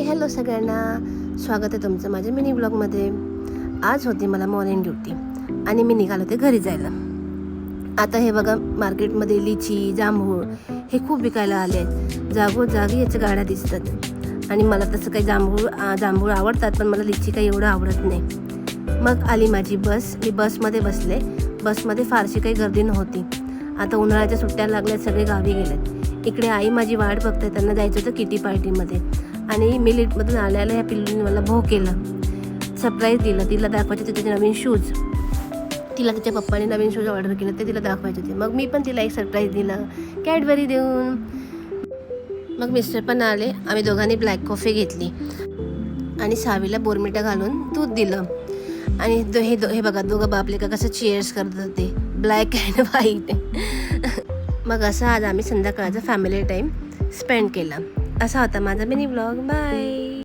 Hello सगळ्यांना, स्वागत आहे तुमचं माझ्या मिनी ब्लॉगमध्ये. आज होती मला मॉर्निंग ड्युटी आणि मी निघाले होते घरी जायला. आता हे बघा, मार्केटमध्ये लिची, जांभूळ हे खूप विकायला आले आहेत. जागोजागी याच्या गाड्या दिसतात आणि मला तसं काही जांभूळ आवडतात, पण मला लिची काही एवढं आवडत नाही. मग आली माझी बस. मी बसमध्ये बसले. बसमध्ये फारशी काही गर्दी नव्हती. आता उन्हाळ्याच्या सुट्ट्या लागल्यात, सगळे गावी गेलेत. इकडे आई माझी वाट बघते, त्यांना जायचं होतं किटी पार्टीमध्ये. आणि मी लिफ्टमधून आल्याला ह्या पिल्लूने मला भो केलं, सरप्राईज दिलं. तिला दाखवायचे होते त्याचे नवीन शूज. तिला तिच्या पप्पाने नवीन शूज ऑर्डर केले, ते तिला दाखवायचे होते. मग मी पण तिला एक सरप्राईज दिलं, कॅडबरी देऊन. मग मिस्टर पण आले. आम्ही दोघांनी ब्लॅक कॉफी घेतली आणि सावीला बोर्मिटा घालून दूध दिलं. आणि हे बघा, दोघं बापले का कसं चीअर्स करत होते, ब्लॅक अँड व्हाईट. मग असं आज आम्ही संध्याकाळचा फॅमिली टाईम स्पेंड केला. असा होता माझा मिनी ब्लॉग. बाय.